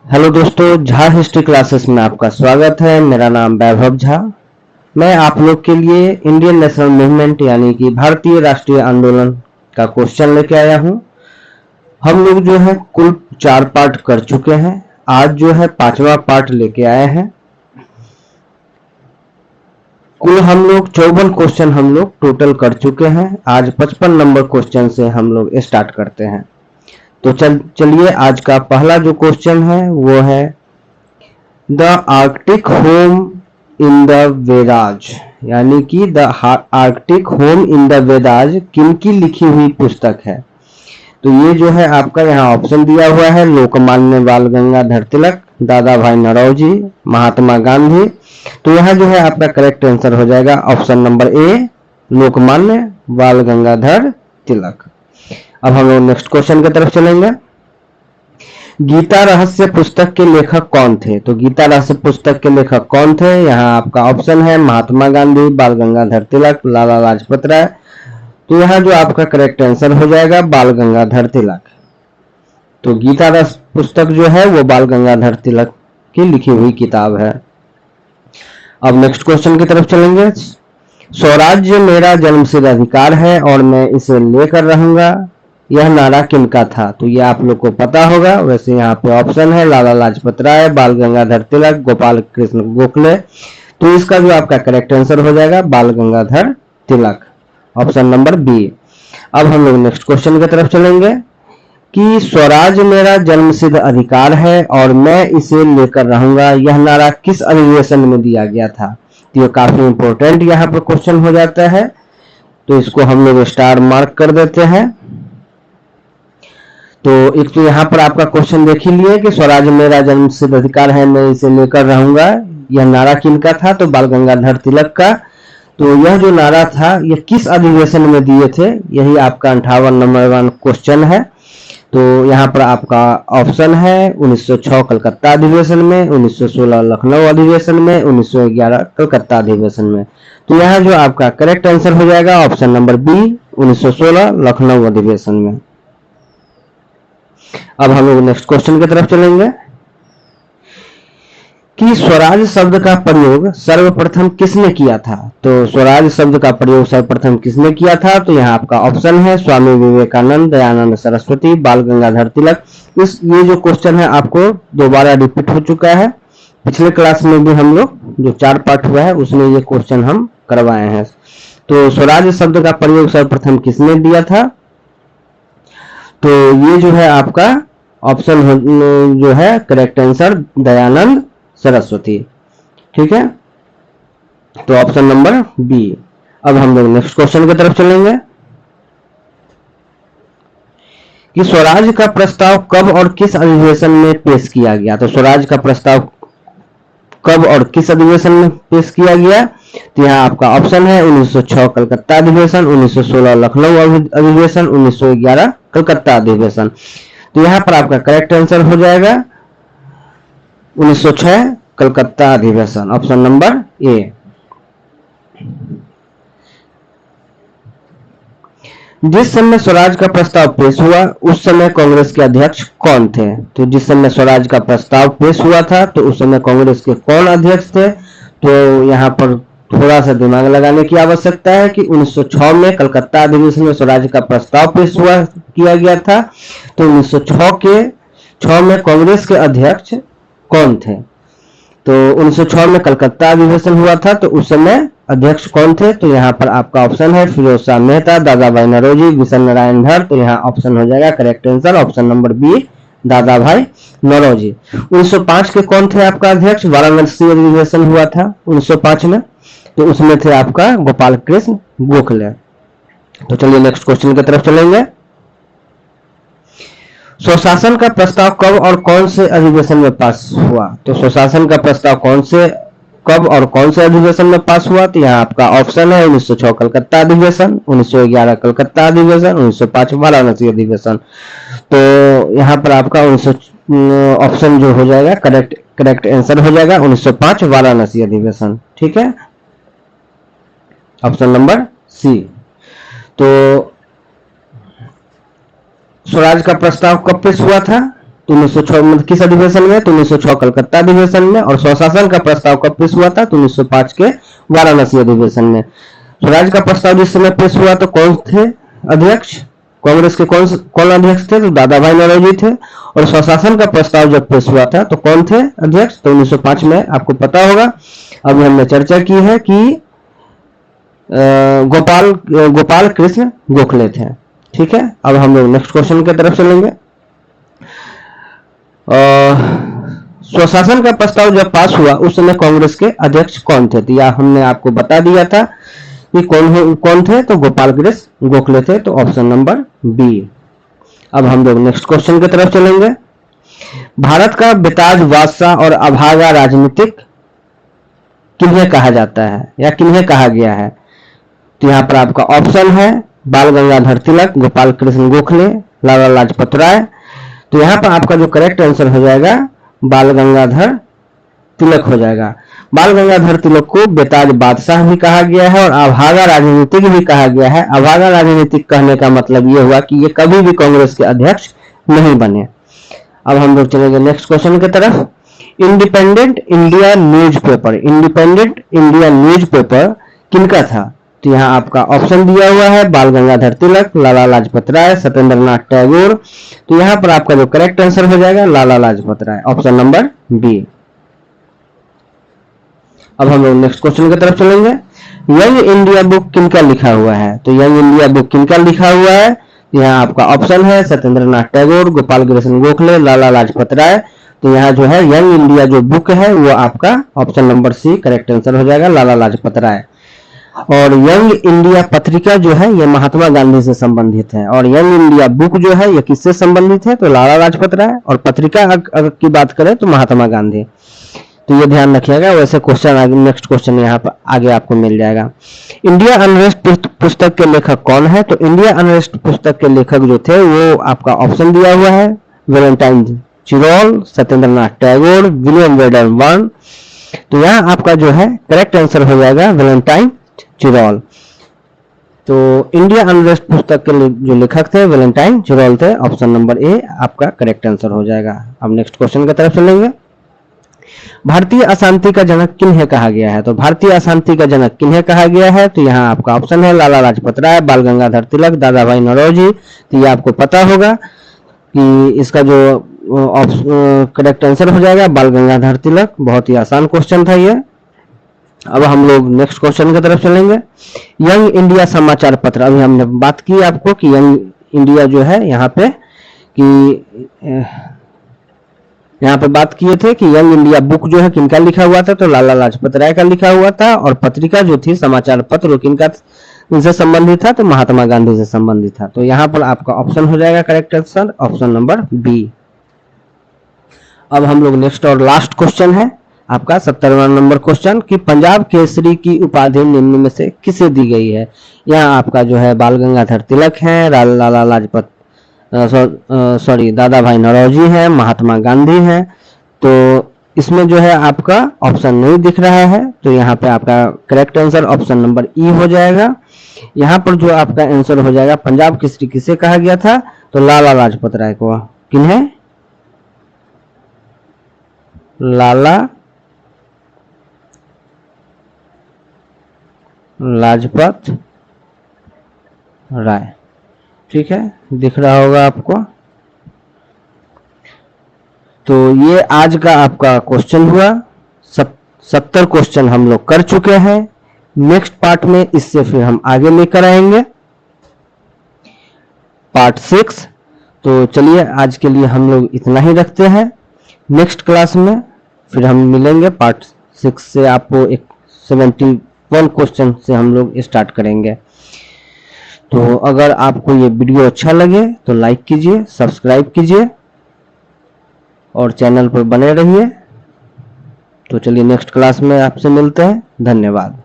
Hello दोस्तों, Jha history classes में आपका स्वागत है। मेरा नाम वैभव झा। मैं आप लोग के लिए इंडियन नेशनल मूवमेंट यानी कि भारतीय राष्ट्रीय आंदोलन का क्वेश्चन लेके आया हूं। हम लोग जो है कुल 4 पार्ट कर चुके हैं। आज जो है 5वां पार्ट लेके आए हैं। कुल हम लोग 54 क्वेश्चन हम लोग टोटल कर चुके हैं। आज 55 नंबर क्वेश्चन से हम लोग स्टार्ट करते हैं। तो चलिए आज का पहला जो क्वेश्चन है वो है the Arctic home in the Vedas, यानी कि the Arctic home in the Vedas किनकी लिखी हुई पुस्तक है। तो ये जो है आपका यहाँ ऑप्शन दिया हुआ है लोकमान्य बाल गंगाधर तिलक, दादा भाई नौरोजी, महात्मा गांधी। तो यहाँ जो है आपका करेक्ट आंसर हो जाएगा ऑप्शन नंबर ए, लोकमान्य बाल गंगाधर तिलक। अब हम लोग नेक्स्ट क्वेश्चन की तरफ चलेंगे। गीता रहस्य पुस्तक के लेखक कौन थे। तो गीता रहस्य पुस्तक के लेखक कौन थे, यहाँ आपका ऑप्शन है महात्मा गांधी, बाल गंगाधर तिलक, लाला लाजपत राय। तो यहाँ जो आपका करेक्ट आंसर हो जाएगा बाल गंगाधर तिलक। तो गीता रहस्य पुस्तक जो है वो बाल गंगाधर तिलक की लिखी हुई किताब है। अब नेक्स्ट क्वेश्चन की तरफ चलेंगे। स्वराज्य मेरा जन्मसिद्ध अधिकार है और मैं इसे लेकर रहूंगा, यह नारा किनका था। तो ये आप लोग को पता होगा। वैसे यहाँ पे ऑप्शन है लाला लाजपत राय, बाल गंगाधर तिलक, गोपाल कृष्ण गोखले। तो इसका जो आपका करेक्ट आंसर हो जाएगा बाल Gangadhar Tilak, option number B. अब हम लोग नेक्स्ट क्वेश्चन की तरफ चलेंगे कि स्वराज मेरा जन्मसिद्ध अधिकार है और मैं इसे लेकर रहूंगा, यह नारा किस अधिवेशन में दिया गया था। तो ये काफी इंपॉर्टेंट यहाँ पर क्वेश्चन हो जाता है, तो इसको हम लोग स्टार मार्क कर देते हैं। तो एक तो यहाँ पर आपका क्वेश्चन देख ही लिए कि स्वराज मेरा जन्मसिद्ध अधिकार है, मैं इसे लेकर रहूंगा, यह नारा किनका था। तो बाल गंगाधर तिलक का। तो यह जो नारा था यह किस अधिवेशन में दिए थे, यही आपका 58 नंबर क्वेश्चन है। तो यहाँ पर आपका ऑप्शन है 1906 कलकत्ता अधिवेशन में, 1916 लखनऊ अधिवेशन में, 1911 कलकत्ता अधिवेशन में। तो यहाँ जो आपका करेक्ट आंसर हो जाएगा ऑप्शन नंबर बी, 1916 लखनऊ अधिवेशन में। अब हम लोग नेक्स्ट क्वेश्चन की तरफ चलेंगे कि स्वराज शब्द का प्रयोग सर्वप्रथम किसने किया था। तो स्वराज शब्द का प्रयोग सर्वप्रथम किसने किया था। तो यहाँ आपका ऑप्शन है स्वामी विवेकानंद, दयानंद सरस्वती, बाल गंगाधर तिलक। ये जो क्वेश्चन है आपको दोबारा रिपीट हो चुका है। पिछले क्लास में भी हम लोग जो 4 पार्ट हुआ है उसमें ये क्वेश्चन हम करवाए हैं। तो स्वराज शब्द का प्रयोग सर्वप्रथम किसने दिया था। तो ये जो है आपका ऑप्शन जो है करेक्ट आंसर दयानंद सरस्वती। ठीक है, तो ऑप्शन नंबर बी। अब हम लोग नेक्स्ट क्वेश्चन की तरफ चलेंगे कि स्वराज का प्रस्ताव कब और किस अधिवेशन में पेश किया गया। तो स्वराज का प्रस्ताव कब और किस अधिवेशन में पेश किया गया। तो यहाँ आपका ऑप्शन है 1906 कलकत्ता अधिवेशन, 1916 लखनऊ अधिवेशन, 1911 कलकत्ता अधिवेशन। तो यहाँ पर आपका करेक्ट आंसर हो जाएगा 1906 कलकत्ता अधिवेशन, ऑप्शन नंबर ए। जिस समय स्वराज का प्रस्ताव पेश हुआ उस समय कांग्रेस के अध्यक्ष कौन थे। तो जिस समय स्वराज का प्रस्ताव पेश हुआ था तो उस समय कांग्रेस के कौन अध्यक्ष थे। तो यहाँ पर थोड़ा सा दिमाग लगाने की आवश्यकता है कि 1906 में कलकत्ता अधिवेशन में स्वराज का प्रस्ताव पेश किया गया था। तो 1906 में कांग्रेस के अध्यक्ष कौन थे। तो 1906 में कलकत्ता अधिवेशन हुआ था, तो उस समय अध्यक्ष कौन थे। तो यहाँ पर आपका ऑप्शन है फिरोज शाह मेहता, दादा भाई नौरोजी, विशन नारायण धर। तो यहाँ ऑप्शन हो जाएगा correct answer option number B, Dadabhai Naoroji. 1905 के कौन थे आपका अध्यक्ष। वाराणसी अधिवेशन हुआ था 1905 में, तो उसमें थे आपका गोपाल कृष्ण गोखले। तो चलिए नेक्स्ट क्वेश्चन की तरफ चलेंगे। स्वशासन का प्रस्ताव कब और कौन से अधिवेशन में पास हुआ। तो स्वशासन का प्रस्ताव कब और कौन से अधिवेशन में पास हुआ। तो यहाँ आपका ऑप्शन है 1906 कलकत्ता अधिवेशन, 1911 कलकत्ता अधिवेशन, 1905 वाराणसी अधिवेशन। तो यहाँ पर आपका ऑप्शन जो हो जाएगा करेक्ट आंसर हो जाएगा 1905 वाराणसी अधिवेशन। ठीक है, ऑप्शन नंबर सी। तो स्वराज का प्रस्ताव कब पेश हुआ था। तो 1906 मतलब किस अधिवेशन में? तो 1906 कलकत्ता अधिवेशन में। और स्वशासन का प्रस्ताव कब पेश हुआ था? तो 1905 के वाराणसी अधिवेशन में। स्वराज का प्रस्ताव जिस समय पेश हुआ तो कौन थे अध्यक्ष? कांग्रेस के कौन अध्यक्ष थे? तो दादा भाई नौरोजी थे। और स्वशासन का प्रस्ताव जब पेश हुआ था तो कौन थे अध्यक्ष? तो 1905 में। आपको पता होगा, अभी हमने चर्चा की है कि गोपाल कृष्ण गोखले थे। ठीक है, अब हम लोग नेक्स्ट क्वेश्चन की तरफ चलेंगे। स्वशासन का प्रस्ताव जब पास हुआ उस समय कांग्रेस के अध्यक्ष कौन थे? तो यह हमने आपको बता दिया था कि कौन थे, तो गोपाल कृष्ण गोखले थे। तो ऑप्शन नंबर बी। अब हम लोग नेक्स्ट क्वेश्चन की तरफ चलेंगे। भारत का बेताज बादशाह और अभागा राजनीतिक किन्हें कहा जाता है या किन्हें कहा गया है? तो यहाँ पर आपका ऑप्शन है बाल गंगाधर तिलक, गोपाल कृष्ण गोखले, लाला लाजपत राय। तो यहाँ पर आपका जो करेक्ट आंसर हो जाएगा बाल गंगाधर तिलक हो जाएगा। बाल गंगाधर तिलक को बेताज बादशाह भी कहा गया है और अभागा राजनीतिक भी कहा गया है। अभागा राजनीतिक कहने का मतलब ये हुआ कि ये कभी भी कांग्रेस के अध्यक्ष नहीं बने। अब हम लोग चलेंगे नेक्स्ट क्वेश्चन की तरफ। Independent India newspaper, independent India newspaper किनका था? तो यहाँ आपका ऑप्शन दिया हुआ है बाल गंगाधर तिलक, लाला लाजपत राय, सत्येंद्र नाथ टैगोर। तो यहाँ पर आपका जो करेक्ट आंसर हो जाएगा Lala Lajpat Rai, option number B. अब हम लोग नेक्स्ट क्वेश्चन की तरफ चलेंगे। यंग इंडिया बुक किनका लिखा हुआ है? तो यंग इंडिया बुक किनका लिखा हुआ है? यहाँ आपका ऑप्शन है सत्येंद्र नाथ टैगोर, गोपाल कृष्ण गोखले, लाला लाजपत राय। तो यहाँ जो है यंग इंडिया जो बुक है वो आपका option number C correct answer हो जाएगा, लाला लाजपत राय। और यंग इंडिया पत्रिका जो है ये महात्मा गांधी से संबंधित है और यंग इंडिया बुक जो है ये किससे संबंधित है? तो लाला लाजपत राय। और पत्रिका अगर की बात करें तो महात्मा गांधी। तो ये ध्यान रखिएगा, वैसे क्वेश्चन आगे नेक्स्ट क्वेश्चन यहाँ पर आगे आपको मिल जाएगा। इंडिया अनरेस्ट पुस्तक के लेखक कौन है? तो इंडिया अनरेस्ट पुस्तक के लेखक जो थे वो आपका ऑप्शन दिया हुआ है Valentine Chirol, Satyendra Nath Tagore, William Vader burn. तो यहाँ आपका जो है करेक्ट आंसर हो जाएगा वैलेंटाइन चिरोल। तो इंडिया अनरेस्ट पुस्तक के जो लेखक थे वैलेंटाइन चिरोल थे, ऑप्शन नंबर ए आपका करेक्ट आंसर हो जाएगा। अब नेक्स्ट क्वेश्चन की तरफ चलेंगे। भारतीय अशांति का जनक किन्हें कहा गया है? तो भारतीय अशांति का जनक किन्हें कहा गया है? तो यहाँ आपका ऑप्शन है लाला लाजपत राय, बाल गंगाधर तिलक, दादा भाई नौरोजी। तो ये आपको पता होगा कि इसका जो करेक्ट आंसर हो जाएगा बाल गंगाधर तिलक। बहुत ही आसान क्वेश्चन था ये। अब हम लोग नेक्स्ट क्वेश्चन की तरफ चलेंगे। यंग इंडिया समाचार पत्र, अभी हमने बात की आपको कि यंग इंडिया जो है यहाँ पे बात किए थे कि यंग इंडिया बुक जो है किनका लिखा हुआ था? तो लाला लाजपत राय का लिखा हुआ था। और पत्रिका जो थी समाचार पत्र किनका से संबंधित था? तो महात्मा गांधी से संबंधित था। तो यहाँ पर आपका ऑप्शन हो जाएगा correct answer, option number B. अब हम लोग नेक्स्ट और लास्ट क्वेश्चन है आपका 70वां नंबर क्वेश्चन कि पंजाब केसरी की उपाधि निम्न में से किसे दी गई है? यहाँ आपका जो है बाल गंगाधर तिलक है, लाला लाजपत दादा भाई नौरोजी है, महात्मा गांधी है। तो इसमें जो है आपका ऑप्शन नहीं दिख रहा है। तो यहाँ पे आपका करेक्ट आंसर ऑप्शन नंबर ई हो जाएगा। यहाँ पर जो आपका आंसर हो जाएगा पंजाब केसरी किसे कहा गया था? तो लाला लाजपत राय को। किन्हें? लाला लाजपत राय। ठीक है, दिख रहा होगा आपको। तो ये आज का आपका क्वेश्चन हुआ। 70 क्वेश्चन हम लोग कर चुके हैं। नेक्स्ट पार्ट में इससे फिर हम आगे लेकर आएंगे पार्ट 6। तो चलिए आज के लिए हम लोग इतना ही रखते हैं। नेक्स्ट क्लास में फिर हम मिलेंगे पार्ट 6 से। आपको एक 71 क्वेश्चन से हम लोग स्टार्ट करेंगे। तो अगर आपको ये वीडियो अच्छा लगे तो लाइक कीजिए, सब्सक्राइब कीजिए और चैनल पर बने रहिए। तो चलिए नेक्स्ट क्लास में आपसे मिलते हैं। धन्यवाद।